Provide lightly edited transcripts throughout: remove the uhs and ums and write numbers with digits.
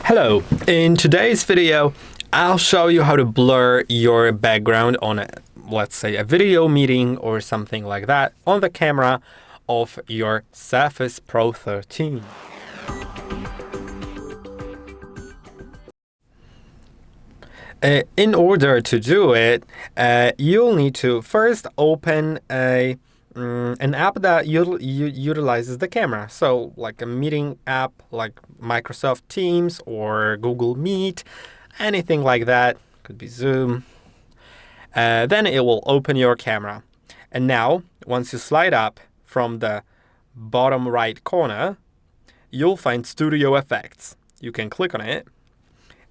Hello, in today's video, I'll show you how to blur your background on let's say a video meeting or something like that on the camera of your Surface Pro 13. In order to do it, you'll need to first open an app that utilizes the camera. So like a meeting app like Microsoft Teams or Google Meet, anything like that, could be Zoom. Then it will open your camera. And now, once you slide up from the bottom right corner, you'll find Studio Effects. You can click on it.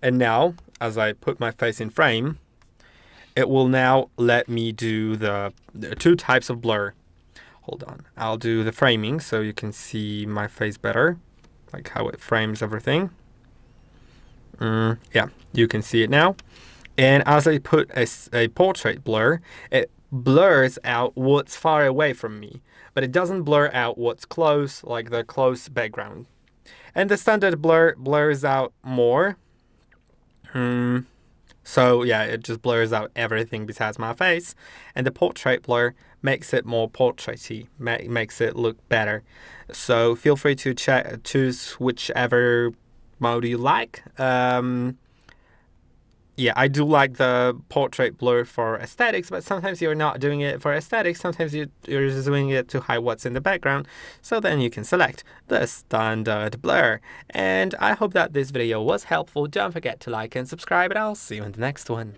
And now, as I put my face in frame, it will now let me do the two types of blur. Hold on, I'll do the framing so you can see my face better, like how it frames everything. Yeah, you can see it now. And as I put a portrait blur, it blurs out what's far away from me, but it doesn't blur out what's close, like the close background. And the standard blur blurs out more. So yeah, it just blurs out everything besides my face. And the portrait blur makes it more portraity, makes it look better. So feel free to choose whichever mode you like. Yeah, I do like the portrait blur for aesthetics, but sometimes you're not doing it for aesthetics. Sometimes you're just doing it to hide what's in the background. So then you can select the standard blur. And I hope that this video was helpful. Don't forget to like and subscribe, and I'll see you in the next one.